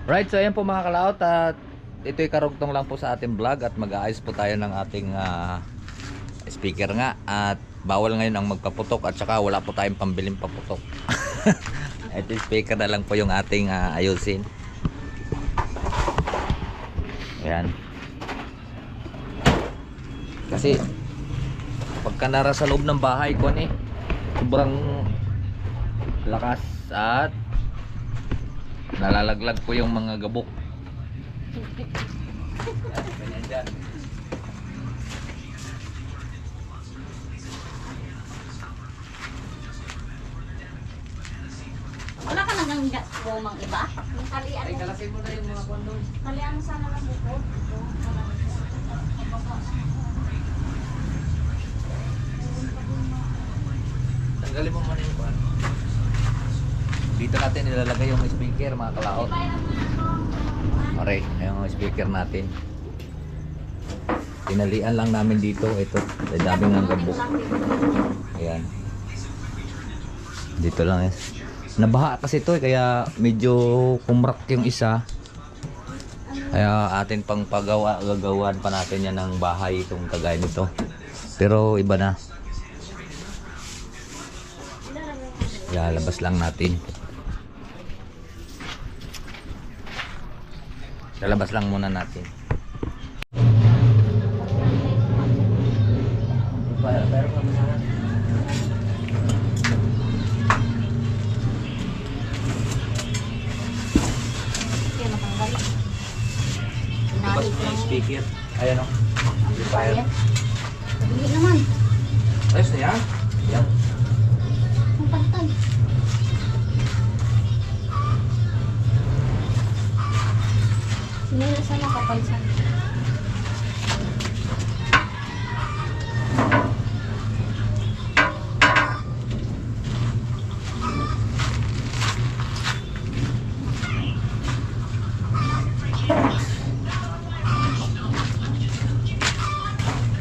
Right, so ayan po mga kalaot at ito'y karugtong lang po sa ating vlog at mag-aayos po tayo ng ating speaker nga at bawal ngayon ang magpaputok at saka wala po tayong pambiling paputok. Ito speaker na lang po yung ating ayusin. Ayan. Kasi pagka nara sa loob ng bahay ko sobrang lakas at nalalaglag po yung mga gabok. Ganyan dyan. Wala ka nang gumang iba? Yung kalian Ay, mo. kalasin mo na yung mga kondol. Kalian mo sana lang buko. Tanggalin mo muna yung kwan. Dito natin nilalagay yung speaker mga kalaot. Aray, yung speaker natin. Tinalian lang namin dito. Ito, may daming ng gabok. Ayan. Dito lang nabaha kasi ito kaya medyo kumrak yung isa. Kaya atin pang gagawan pa natin yan ng bahay itong kagaya nito. Pero iba na. Lalabas lang natin. Lalabas lang muna natin. Pero kami na. Yan, matanggal. Labas Inalit mo lang. yung speaker. Ayan o. Amplifier. Hindi naman. Ayos na yan. Yan. Ang pantay. Sinila sa nakapansan.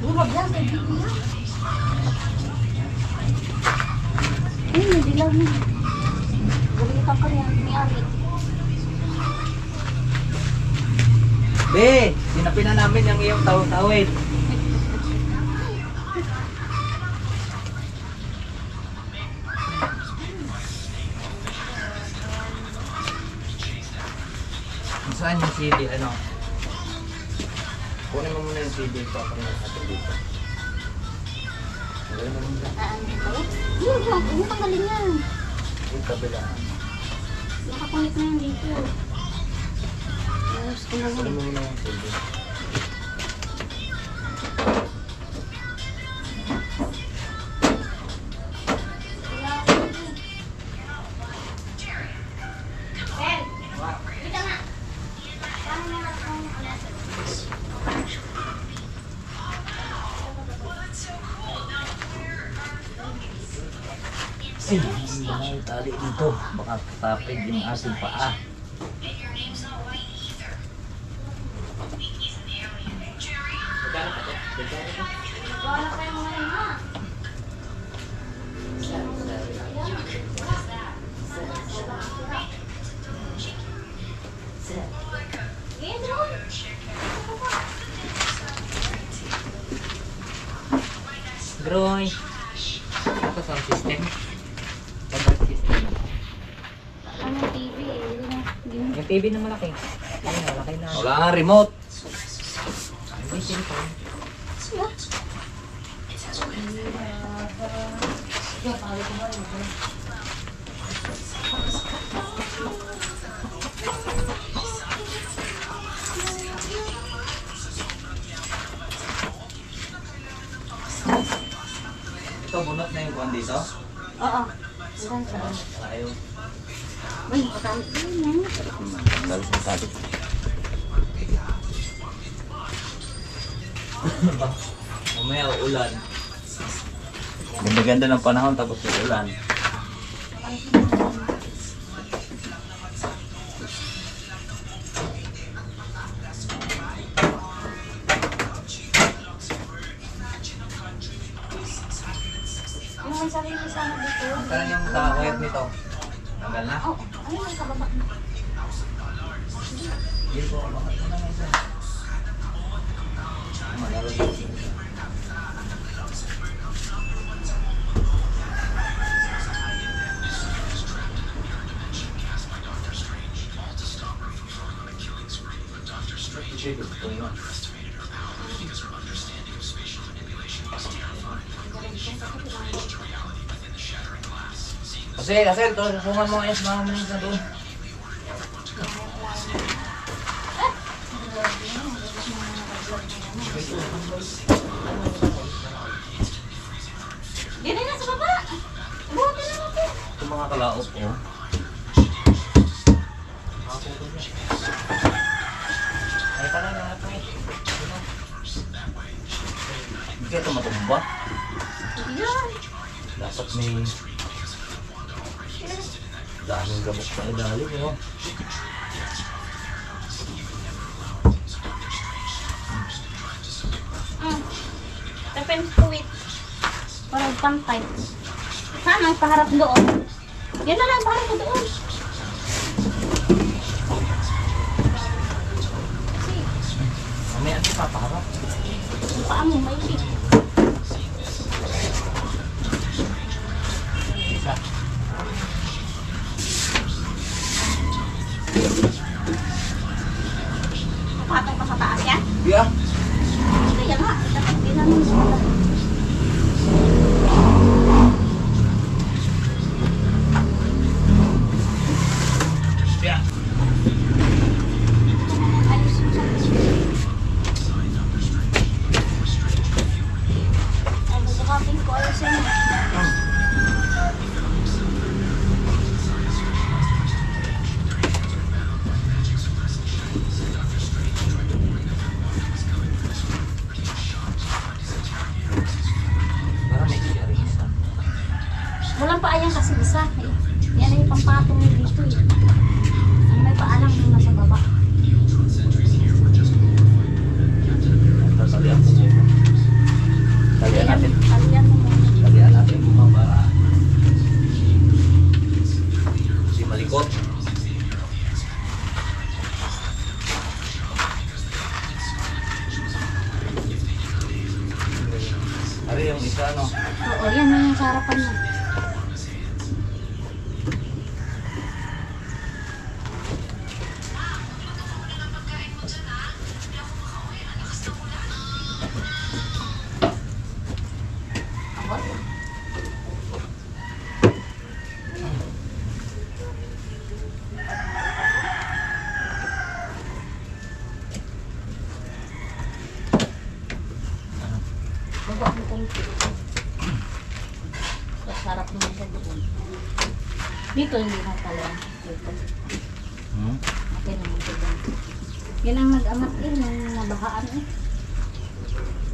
Huwag yan, kay Bibi yan. Ay, may dilaw na. Gamitan ka rin, may alit. Be, sinapin na namin yung iyong tawid. Saan yung CD? Ano? Kunin mo muna yung CD ito. Ako na natin dito. Wala na muna. Yung tanggalin yan. Yung kabila. Nakakunik na yan dito. Ayos ko na Kunin yan. mo muna yung CD. Ay, hindi na yung tali dito. Baka tapig yung ating paa. Wala kayong ngayon ha. Groy. Ito sound system. Sound system. Ano TV eh. Hindi na. Yung TV na malaki. Ayun, malaki na. Wala nga remote. May cellphone. Ito bunot na yung kuwan dito. Oo. Hanggang saan? Ayaw. Ay, nakatali. Ayun yan. Dalos ng tali. Mamaya uulan. Ganda-ganda ng panahon tapos uulan. Yung may sarili sana dito. Saan yung wire nito? Tanggal na? Oh, ayun. ikababa. Dito, bakit mo na nga isa? Malaro dito. Asel, to, susungan mo ngayon sa mga manis na doon. Dito na sa baba. Buhatin na natin. Ito mga kalaot, oh. Ay, tara na natin. Hindi ka ito matumba. Yan. Dapat may daming gamot na ilalim, no? Tapen kuwit. Parang pantay. Sana paharap doon. Yan na lang, paharap mo doon. Mamaya ito papaharap. Ang paa mo, may lig. Isa. Patong pa sa taas yan. Yeah. Kaya nga, dapat ginamit mo. Yeah. Ayos mo siya. Ay, magkakating ko ayos yan. Parang may sharing isa. Walang paayang kasi isa. Eh. Yan ay pampatong niya dito eh. Ang may paalang yung nasa baba. Tatalian ko muna. Talian natin. Talian mo muna. Talian natin muna para si malikot. Ari yung isa, no? Oo, yan na yung sa harapan mo. Baba mo konti. Sarap naman siya doon. Dito hindi na pala. Dito. Okay naman siya doon. Yan ang nag-amat din, yung nabahaan eh.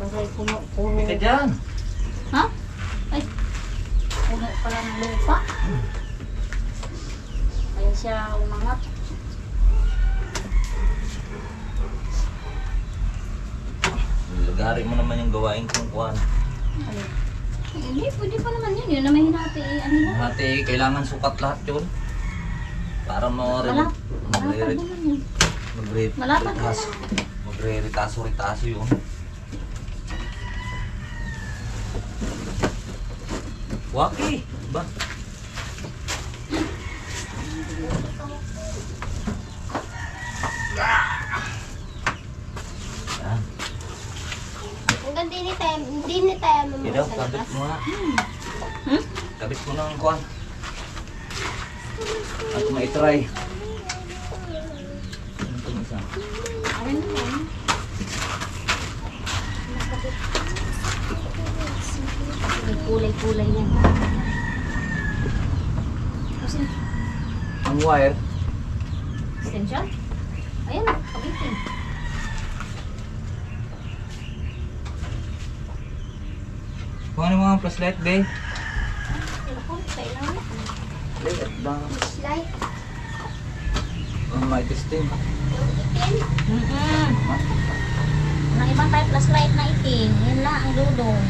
Bagay puro. Hindi ka dyan. Ha? Ay. Puno pala ng lupa. Kaya siya umangat. Lagari mo naman yung gawain kong kuhan. Ano? Hindi, pwede pa naman yun. Yun na may hinati eh. Ano na? Hati, kailangan sukat lahat yun. Para Malat. Malatag naman yun. Malatag naman. Magre-ritaso-ritaso yun. Waki! Ba? Yan. Hanggang hindi ni tayo Ikaw, kabit mo na. Kabit mo na ang kuhan. At maitry. Ano itong isa? Ano yun? May kulay-kulay yan. Kasi, Ang wire. extension? Ayan, kabitin. Kung ano mga flashlight, be? Ako, kailangan. Light ba? Light. Ang may testing. Ang ibang type flashlight na itim. Yun lang ang dudong.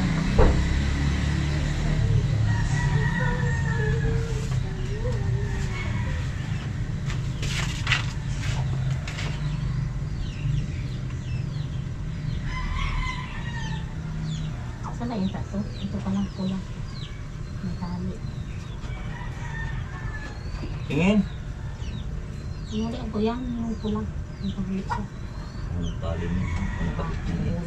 benta to. Ito pa lang pula. May tali. Tingin. Muli ako yan, yung pula. Yung paglit siya. Ano tali niya? Ano kapit niya?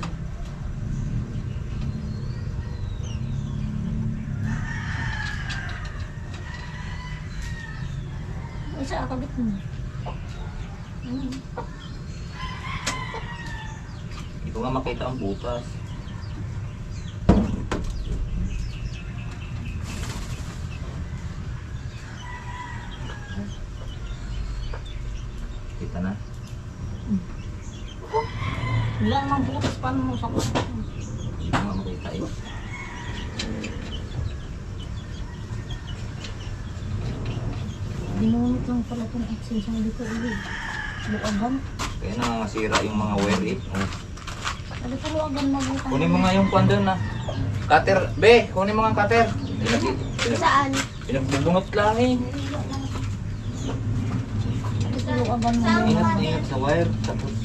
Isa ako dito mo. Hindi ko nga makita ang butas. Kita na. Wala namang butas, paano mo sa kusa? Hindi ko nga makita eh. Binunot lang pala itong extension dito ulit. Luagan. Kaya nangasira yung mga wire eh. Oh. Sabi ko luagan mabutan. Kunin mo nga yung kwan doon na. Cutter. Be, kunin mo nga ang cutter. Saan? Pinagbubungot lang eh. Sabi ko luagan mabutan. Ingat sa wire. Tapos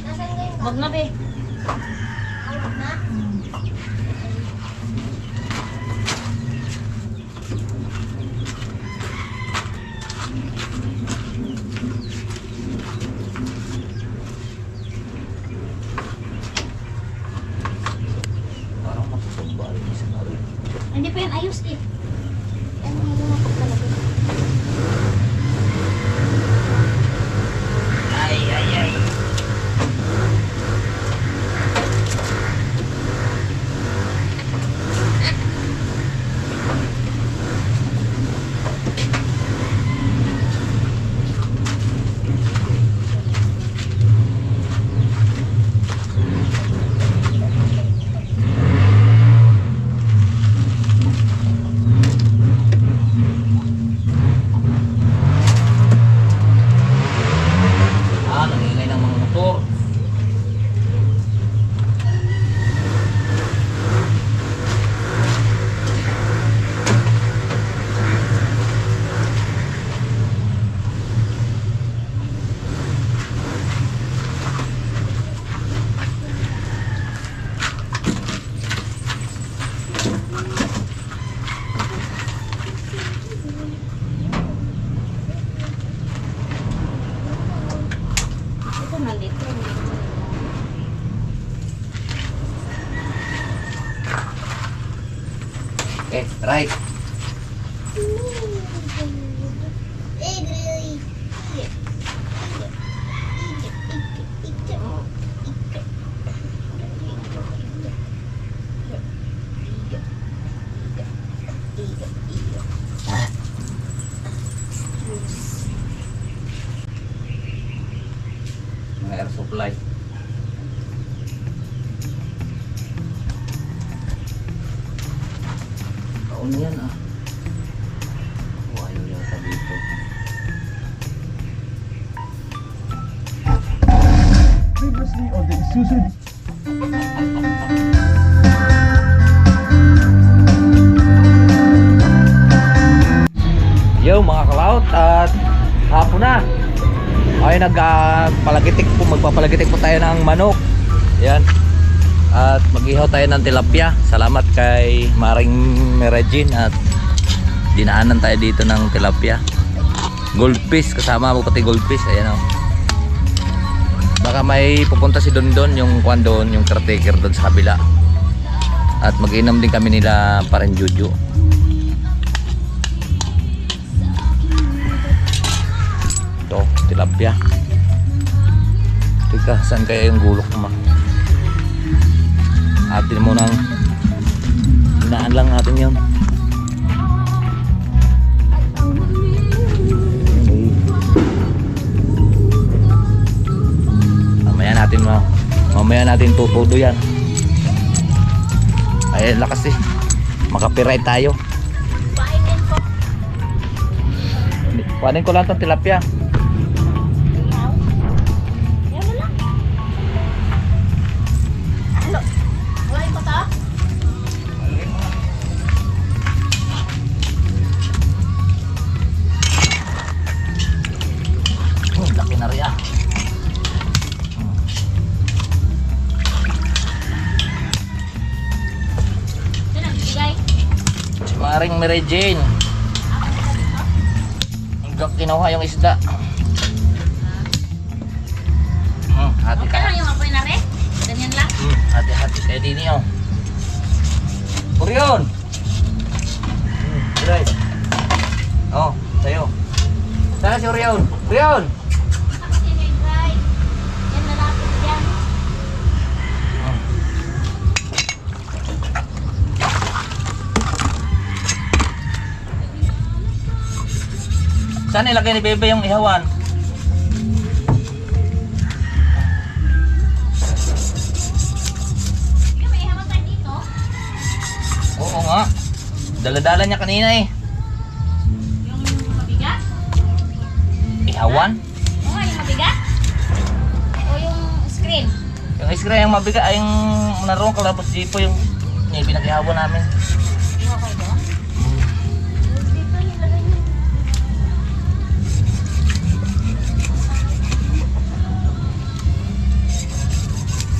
Wag na be. parang matusumba rin sa nari. Hindi pa yan ayos eh. Yan ang mga talaga. Ay, ay, ay. Nangingay ng mga motor. Ito nandito. Eh, right. Mga air supply. Kaon yan ah. Oh, ayaw yata dito. Previously on the Isuzu Yo mga kalaot at hapon na. Ay magpapalagitik po tayo ng manok. Yan. At mag-ihaw tayo ng tilapia. Salamat kay Maring Regine at dinaanan tayo dito ng tilapia. Goldfish kasama mo pati goldfish. Ayan oh. Baka may pupunta si Don yung kwan doon, yung caretaker doon sa kabila. At mag-inom din kami nila parang Juju. Ito, tilapia. Teka, saan kaya yung gulok mo? Atin mo nang hinaan lang natin yun. Mamaya natin tutudo yan. Ay, lakas eh. Makapiray tayo. Kuhanin ko lang itong tilapia. Laki na rin ah. Aring Mary Jane. Hanggang kinuha yung isda. Hati Okay lang yung apoy na rin. Ganyan lang. Hati-hati kayo din oh. Orion! Right. Oh, tayo. Sana si Orion. Orion! Yan, malapit yan. Saan ilagay ni Bebe yung ihawan? Yung may hawa tayo dito. Oo nga. Dala-dala niya kanina eh. Yung mabigat. Ihawan? Oo nga, yung mabigat. O yung screen. Yung iskra yung mabigat ay yung naroon kalabas jipo yung pinag-ihawan namin. Yung okay doon. Dito nilagay niyo.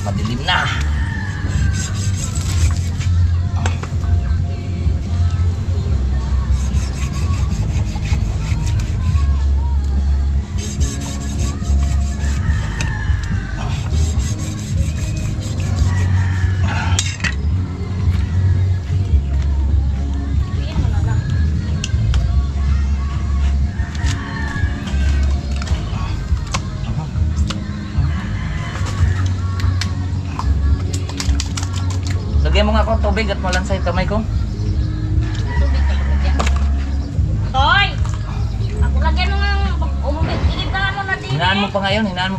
Madilim na. Iyan mo na lang. Lagyan mo nga ako tubig at malansay kamay ko. Tubig ka lagyan. Toy! Ako lagyan mo nga. Umubig. Igitaan mo na din Hinaan mo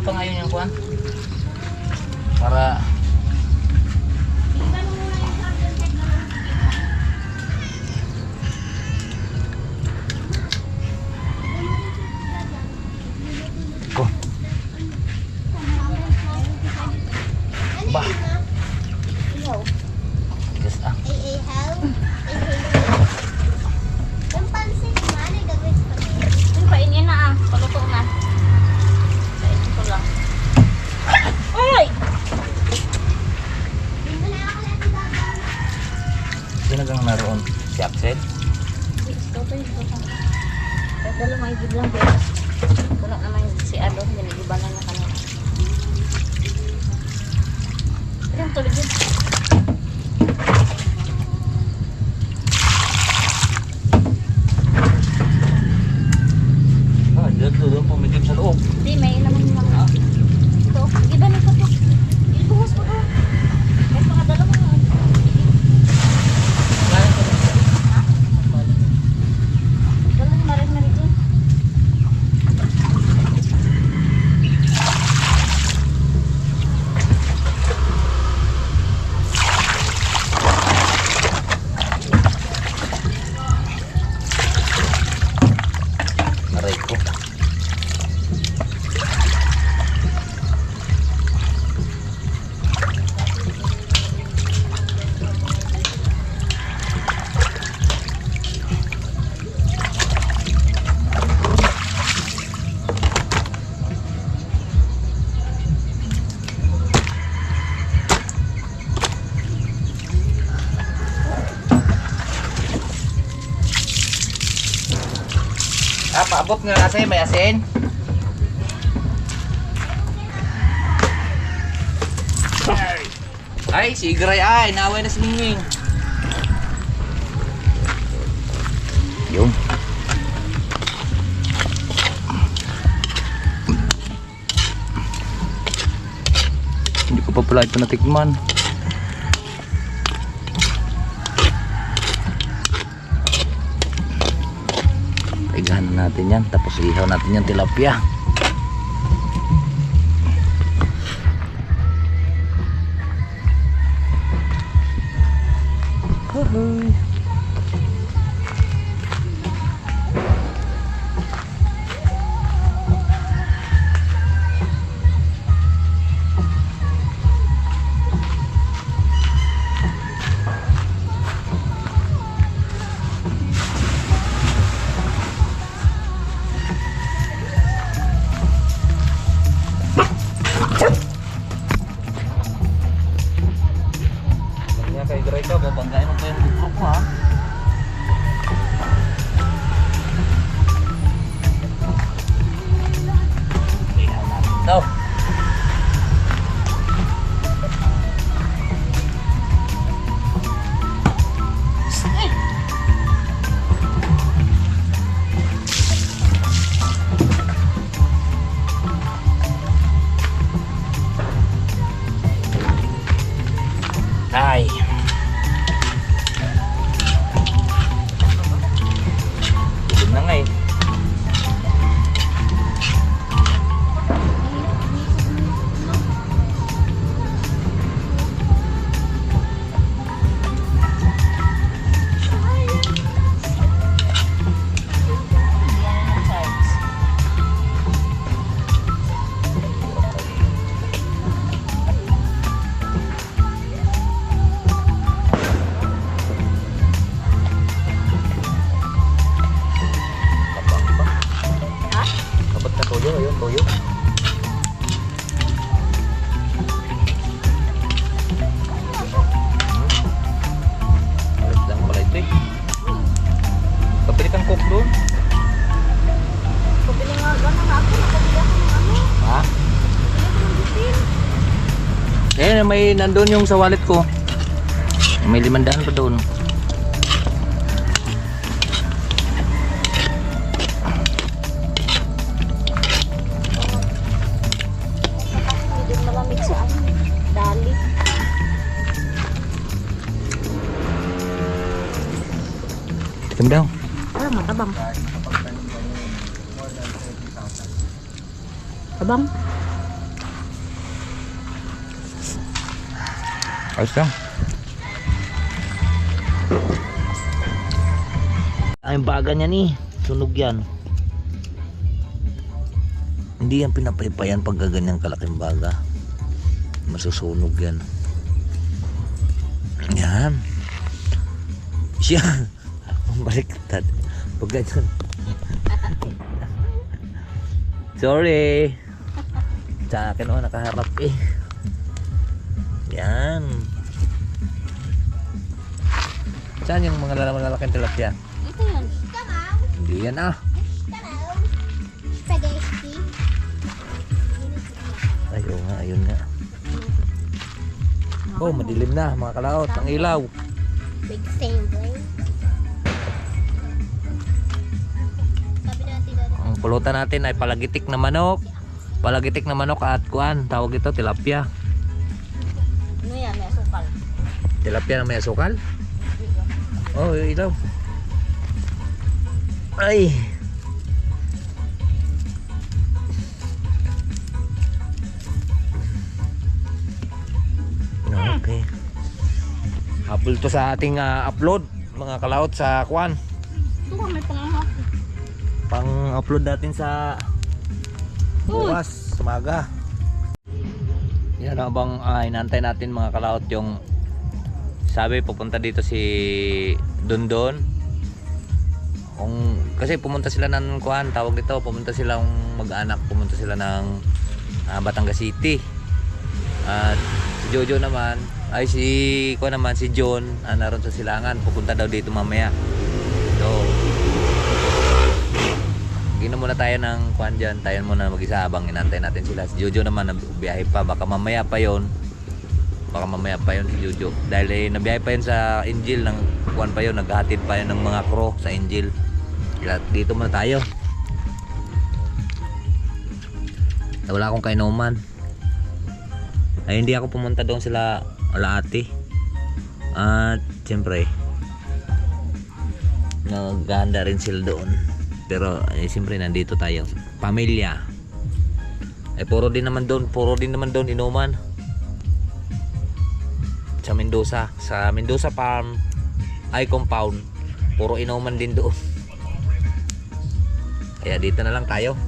pa ngayon yung kuhan. Para Igitaan mo muna yung charger head na lang. ko. Ba, Iyaw. yes ah. Yung pansit, mali gagawin sa pagkain. Yung painin na ah. Paluto na. Sa ito lang. Uy! Sino kang naroon? Si Axel? Ito pa yung ito. Kahit dala may gid lang pero puno naman si Ado. Ginigibanan na kanina. Pero yung tulig yun. Ah, dito doon pumigil sa loob. Hindi, may naman yung mga. Ito, gibanan ko to. Ibuhos mo to. Kahit mga dalawa mo. Dalawa ni Maris dyan. Naray ko. Ah, paabot nga kasi may asin. Ay, si Igray ay, naway na si Mingwing. Yun. Hindi ko pa pala ito natikman. Igahan na natin yan, tapos ihaw natin yung tilapia. Hoy. Kaya kay Gray ka, babanggain mo pa yung bukro ko ha. No. Ay. Tulog na nga eh. Dapat na toyo, ayun, toyo. Alat lang pala ito eh. Kapili kang coke doon. Pabili nga gano'n ako. Pabili ako ng ano. Ha? Pabili ako ng bitin. Eh, may nandun yung sa wallet ko. May 500 pa doon. Hindi din malamig sa ano. Dali. Tikim daw. Wala, matabang. Tabang. Ayos lang. Ay, yung baga niya ni. Sunog yan. Hindi yan pinapaypayan pag ganyang kalaking baga. Masusunog yan. Yan. Siya. Baliktad. Pag ganyan. Sorry. Sa akin o, nakaharap eh. Yan. Saan yung mga lalaking tilapia? Ito yun. Hindi yan ah. Spaghetti. Ay, oo nga, ayun nga. Oh, madilim na mga kalaot. Ang ilaw. Big sangling. Sabi natin na Ang pulutan natin ay palagitik na manok. Palagitik na manok at kuan. Tawag ito, tilapia. ano yan, may asukal. Tilapia na may asukal? Oh, yung ilaw. Ay. Okay. Habol to sa ating upload mga kalaot sa kuan. Ito ba, may pangamak. Pang-upload natin sa bukas, umaga. Yan habang inantay natin mga kalaot yung sabi pupunta dito si Dondon. Kasi pumunta sila ng kuan, tawag dito, pumunta silang mag-anak, pumunta sila ng Batangas City. At si Jojo naman, ay si kuan naman si John, naroon sa Silangan, pupunta daw dito mamaya. So gina muna tayo ng kuan dyan, tayo muna mag-isa habang inantay natin sila. Si Jojo naman nabiyahe pa, baka mamaya pa yon si Jojo dahil nabiyahe pa yun sa Angel ng kuan pa yun, naghahatid pa yun ng mga crew sa Angel. Kaya dito muna tayo, wala akong kainuman. Ay hindi ako pumunta doon sila Alaate. At siyempre naghahanda rin sila doon. Pero siyempre nandito tayo, pamilya. Puro din naman doon inuman. Sa Mendoza Farm ay compound, puro inuman din doon. Kaya dito na lang tayo.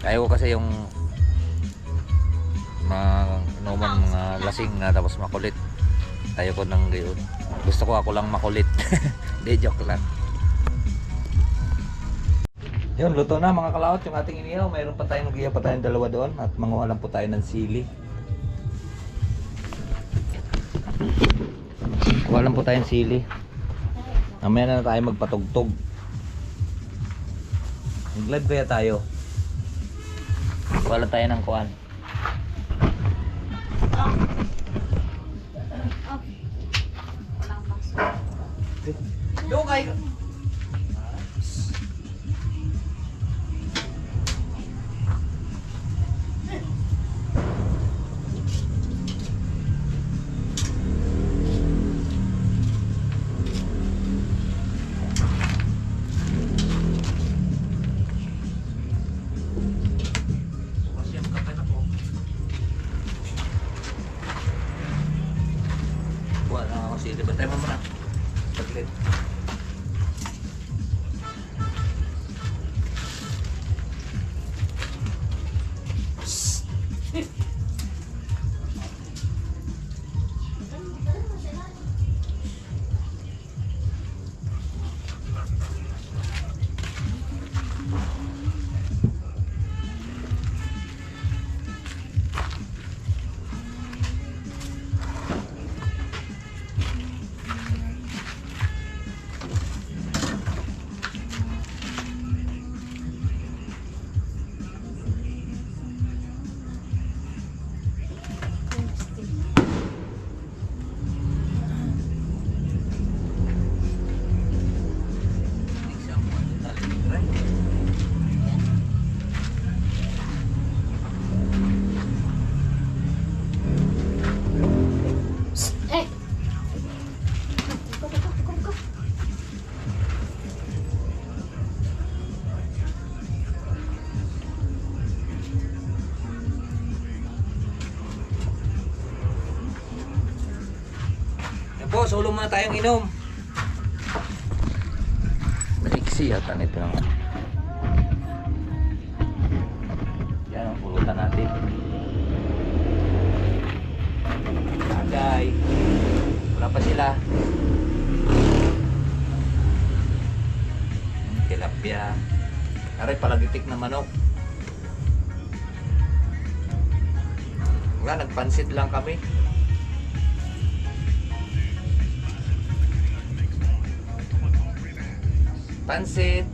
Ayaw ko kasi yung mga inuman, mga lasing na tapos makulit. Ayaw ko nang gayon. Gusto ko ako lang makulit. Hindi, joke lang. Yun, luto na mga kalaot yung ating inihaw. Mayroon pa tayong magiya pa tayong dalawa doon. At manguha lang po tayo ng sili. Kuha lang po tayong sili. Mamaya na tayo magpatugtog. Mag-live kaya tayo. Wala tayo ng kuwan. Walang baso. Doon kayo. Buwan na ako sili. Bantay mo muna. Saglit. Eh! Go. Yan po, solo muna tayong inom. Maiksi yata nito naman. Yan ang pulutan natin. Tagay. Wala pa sila. Tilapia. Aray, palagitik na manok. Wala, nagpansit lang kami. Pansit.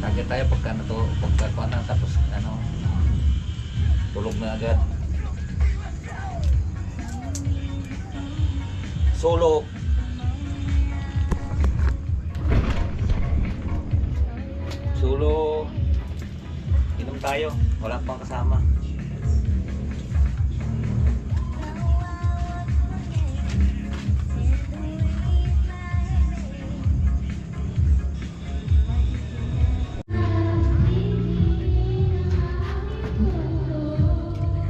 Kaget tayo pagka na tapos ano tulog na agad. Solo. Solo. Inom tayo. Wala pang kasama.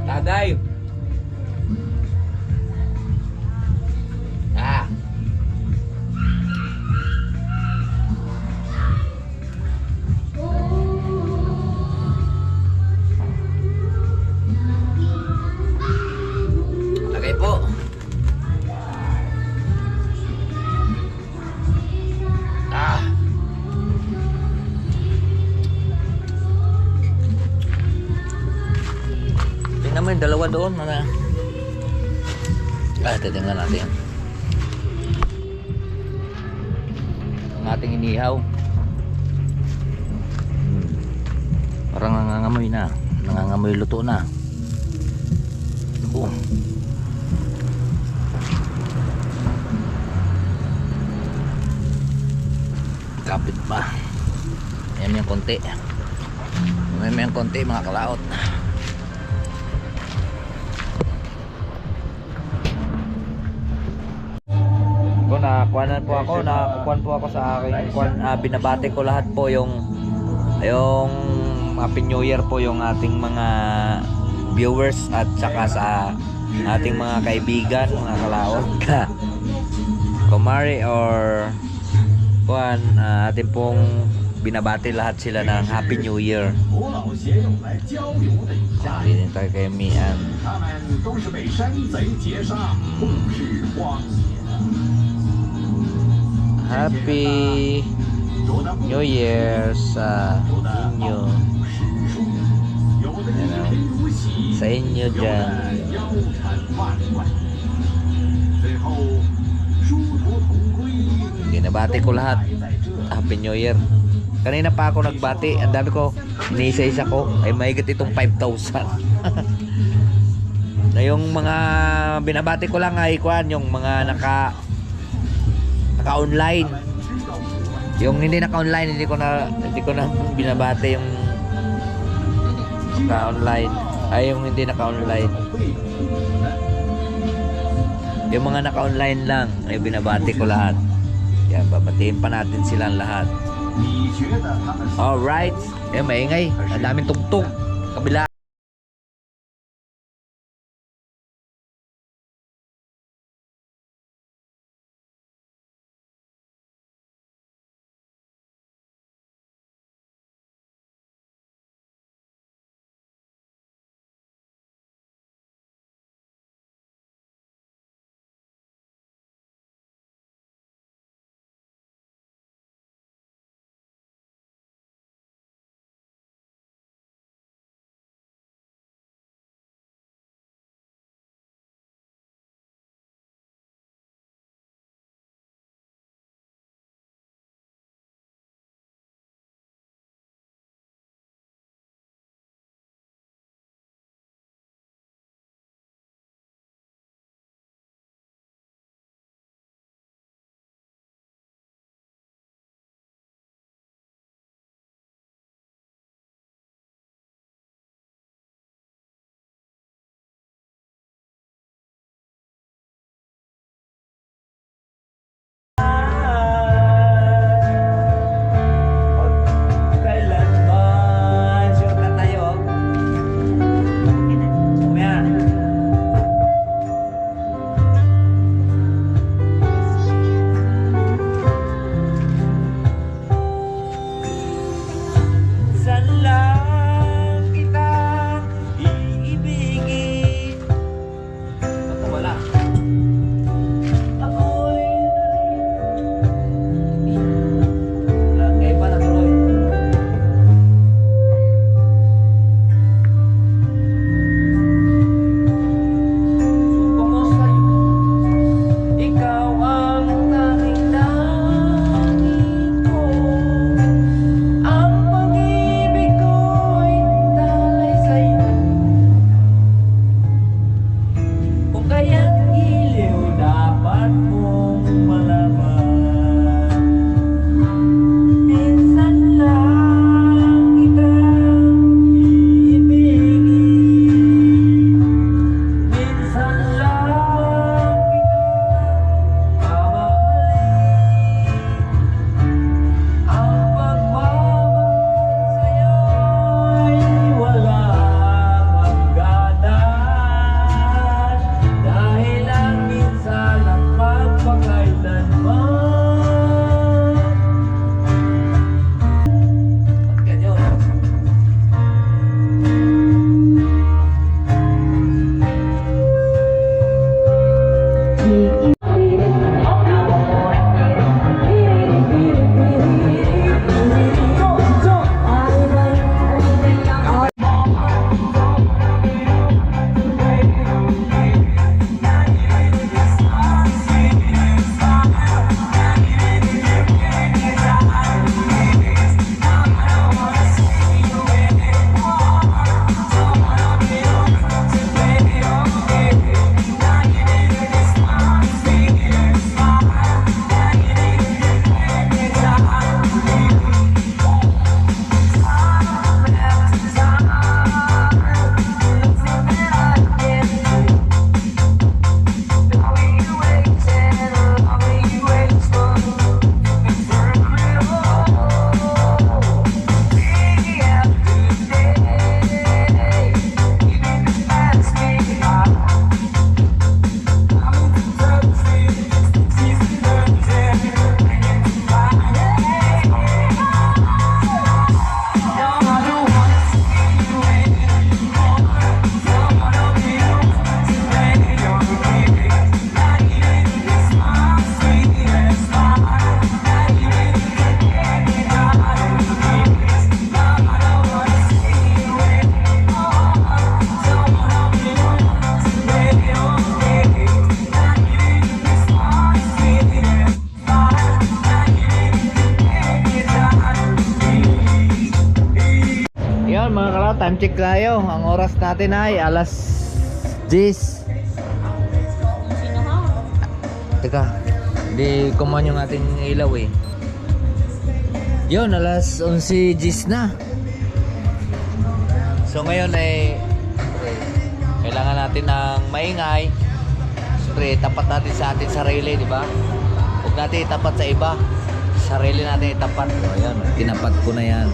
Tagay. Ah. Tagay po. Ah. Tingnan mo yung dalawa doon. Titingnan natin. Ang ating inihaw. Parang nangangamoy na. Nangangamoy luto na. Boom. Kapit pa. Ayan yung konti. Ayan yung konti mga kalaot. Nakukuhan po ako sa aking binabati ko lahat po yung Happy New Year po yung ating mga viewers at saka sa ating mga kaibigan, mga kalaot. Kumari or kuhan, ating pong binabati lahat sila ng Happy New Year. Din tayo kay Mian. Happy New Year sa inyo. Sa inyo dyan. Binabati ko lahat. Happy New Year. Kanina pa ako nagbati. Ang dami ko. Iniisa-isa ko. Ay mahigit itong 5,000. Na yung mga binabati ko lang ay kuan, yung mga naka-online. Yung hindi naka-online, hindi ko na binabati yung naka-online. Ay yung hindi naka-online. Yung mga naka-online lang ay binabati ko lahat. Yan, babatiin pa natin silang lahat. Alright. Eh, maingay. Ang daming tugtog. Kabila. time check tayo. Ang oras natin ay alas 10. Sino ha? Teka, hindi kuman yung ating ilaw eh. Yun, alas 11:10 na. So ngayon ay kailangan natin ng maingay. Siyempre, tapat natin sa ating sarili, di ba? Huwag natin itapat sa iba. Sarili natin itapat. So ayan, tinapat ko na yan.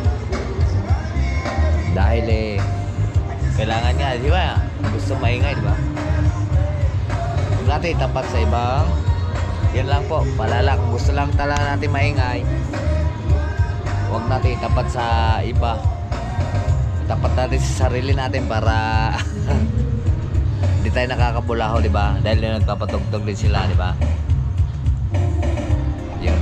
Dahil kailangan nga, di ba? Gusto maingay, di ba? Huwag natin itapat sa ibang. Yan lang po, palala. Kung gusto lang talaga natin maingay, huwag natin itapat sa iba. Itapat natin sa sarili natin para hindi tayo nakakabulaho, di ba? Dahil nagpapatugtog din sila, di ba? Yun.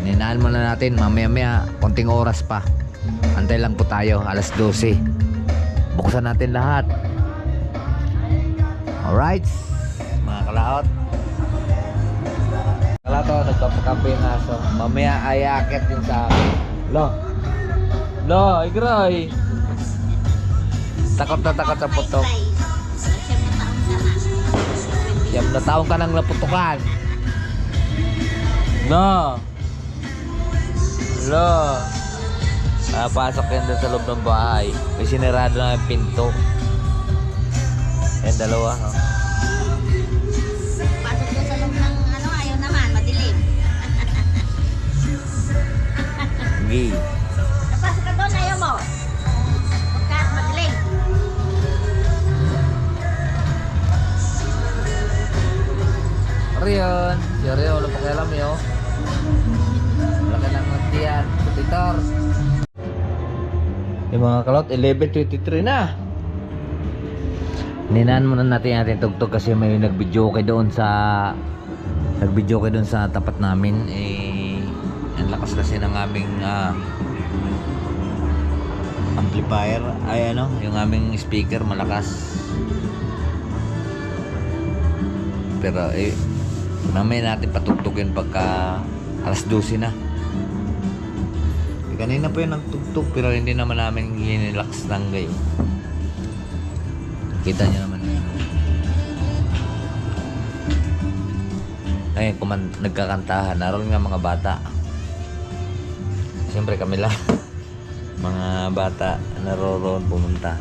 Ninaan muna natin, mamaya-maya, konting oras pa. Antay lang po tayo, alas 12. Buksan natin lahat. Alright, mga kalaot. Kalato, nagpapakampi yung aso. Mamaya ay akit din sa akin. Lo, igray. Takot na takot sa putok. Siyam na taong ka nang naputukan. Lo. Pasok yan doon sa loob ng bahay. May sinirado na yung pinto. Yan, dalawa. No? Pasok doon sa loob ng ano, ayaw naman, madilim. Gi. Napasok ka doon, ayaw mo. Pagkat madilim. Riyon. Siyempre, wala pa kailam yun. Laki ng nantiyan. Petitor. Yung mga kalot, 11:23 na. Ninaan muna natin ating tugtog kasi may nag-video kayo doon sa tapat namin. Ang lakas kasi ng aming amplifier. Ay ano, yung aming speaker malakas. Pero mamaya natin patugtugin pagka alas 12 na. Kanina pa yun nagtugtog pero hindi naman namin hinilaks ng gayo. Kita nyo naman yun. Ay, nagkakantahan. Naroon nga mga bata. Siyempre kami lang. Mga bata naroon pumunta.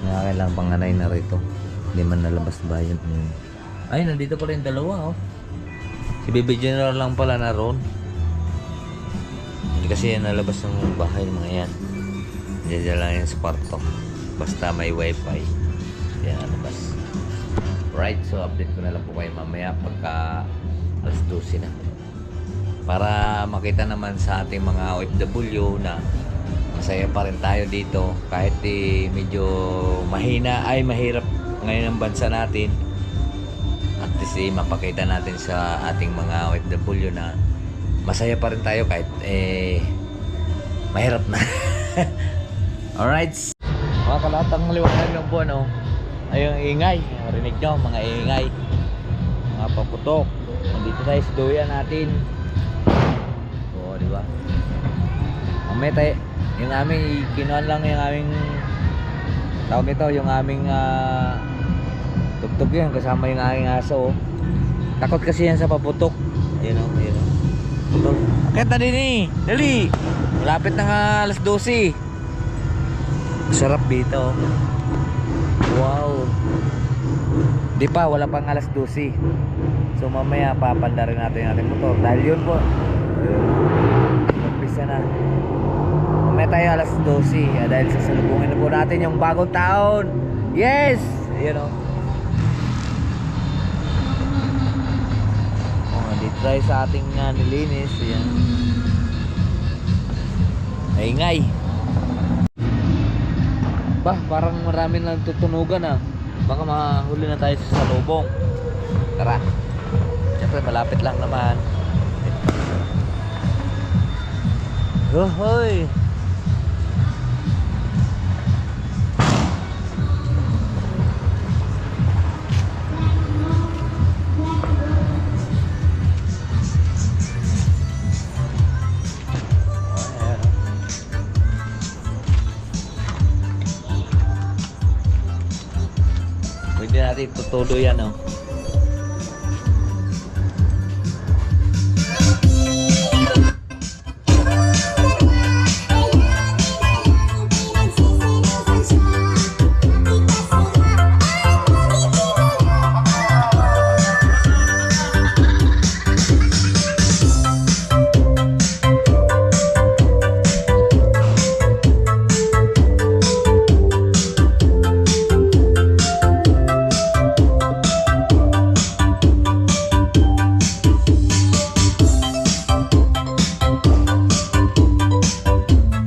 Nga kailang panganay na rito. Hindi man nalabas bayan. Ay, nandito pala yung dalawa oh. Si Baby General lang pala naroon. Hindi kasi yan nalabas ng bahay mga yan. Diyan lang yan sa kwarto. Basta may wifi. Yan nalabas. Right, so update ko na lang po kayo mamaya pagka alas 12 na. Para makita naman sa ating mga OFW na masaya pa rin tayo dito. Kahit medyo mahirap ngayon ang bansa natin. At least mapakita natin sa ating mga OFW na masaya pa rin tayo kahit mahirap na. Alright. Mga kalatang liwanag ng buwan oh. Ay yung ingay. Marinig nyo mga ingay. Mga paputok. Nandito tayo sa duyan natin. Oo, di ba? Mamaya tayo. Yung aming kinuhan lang yung aming tawag ito. Yung aming tugtog yun. Kasama yung aming aso oh. Takot kasi yan sa paputok. Ayun oh, ayun oh. Akit na din eh. Dali. Malapit na nga alas 12. Sarap dito. Wow. Di pa, wala pang alas 12. So mamaya papanda rin natin yung ating motor. Dahil yun po. Umpisa na. Mamaya tayo alas 12. Dahil sasalubungin na po natin yung bagong taon. Yes! Ayun o. Dito tayo sa ating nilinis. Ayan. Ingay. Bah, parang marami na tutunugan ah. Baka mahuli na tayo sa salubong. Tara. Siyempre malapit lang naman. Hoy! dito todo yan, oh.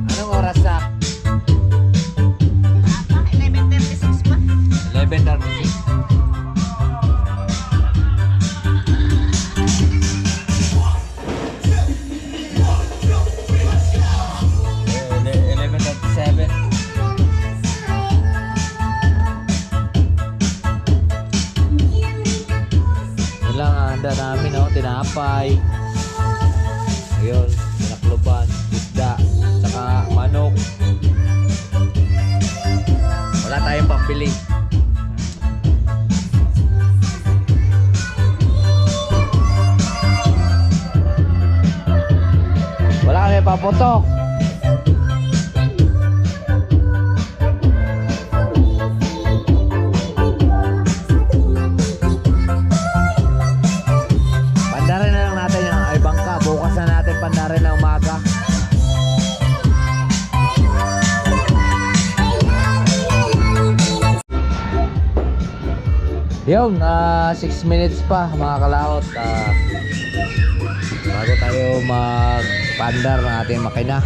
Anong oras na? 11:36 pa. 11:36. Eh, 11:37. Yun lang ang handa namin, oh. Tinapay. Ayun, pinakluban, isda, saka manok. Wala tayong pambili. Wala kami paputok. Pandarin na lang natin yung ay bangka. Bukas na natin pandarin na umaga. Yun, 6 minutes pa mga kalaot. Bago tayo magpandar ng ating makina.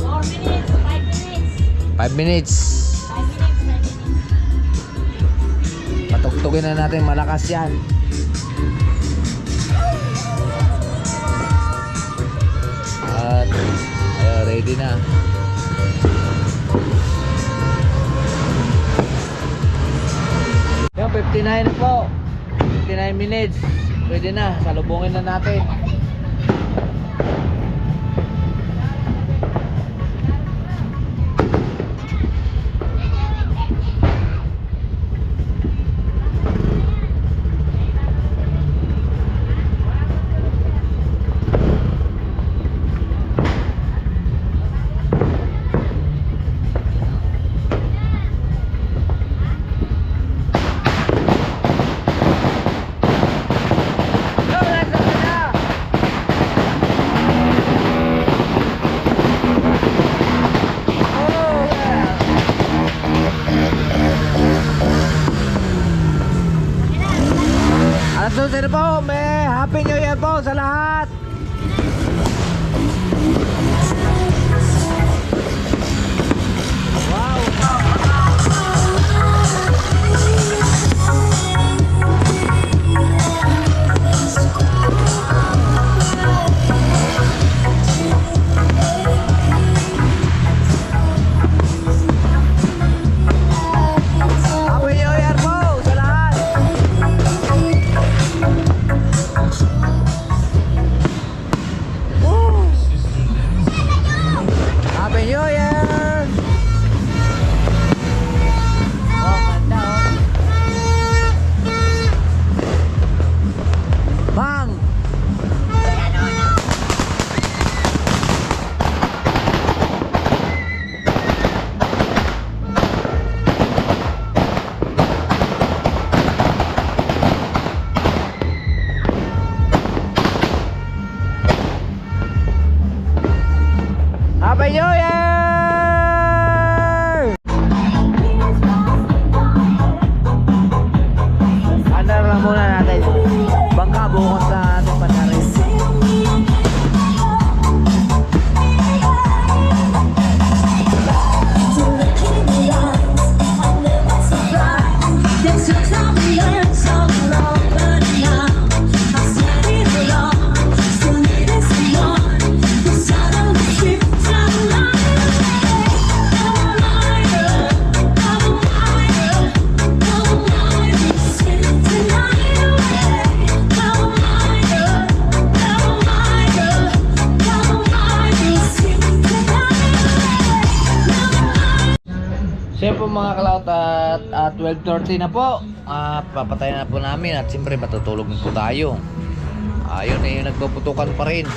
4 minutes, 5 minutes. 5 minutes. 5 minutes, 5 minutes. Patugtugin na natin malakas yan. At ayun, ready na. Yung 59 na po. 59 minutes. Pwede na, salubungin na natin. Susunod po, may Happy New Year po sa lahat. Wow. Happy New Year po sa lahat. So yun po mga kalaot at 12:30 na po. Papatayin na po namin at siyempre matutulog na po tayo. Ayun eh, nagpuputukan pa rin.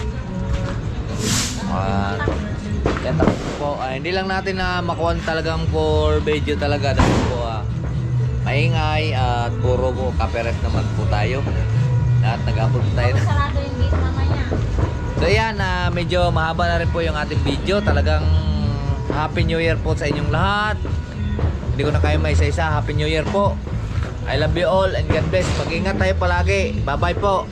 Yan po. Hindi lang natin na makuha talagang for video talaga dahil po maingay at puro po copyright naman po tayo. At nag-upload tayo na. Sarado yung gate mamaya. So yan, medyo mahaba na rin po yung ating video. Talagang Happy New Year po sa inyong lahat. Hindi ko na kayo maisa-isa. Happy New Year po. I love you all and God bless. Mag-ingat tayo palagi. Bye-bye po.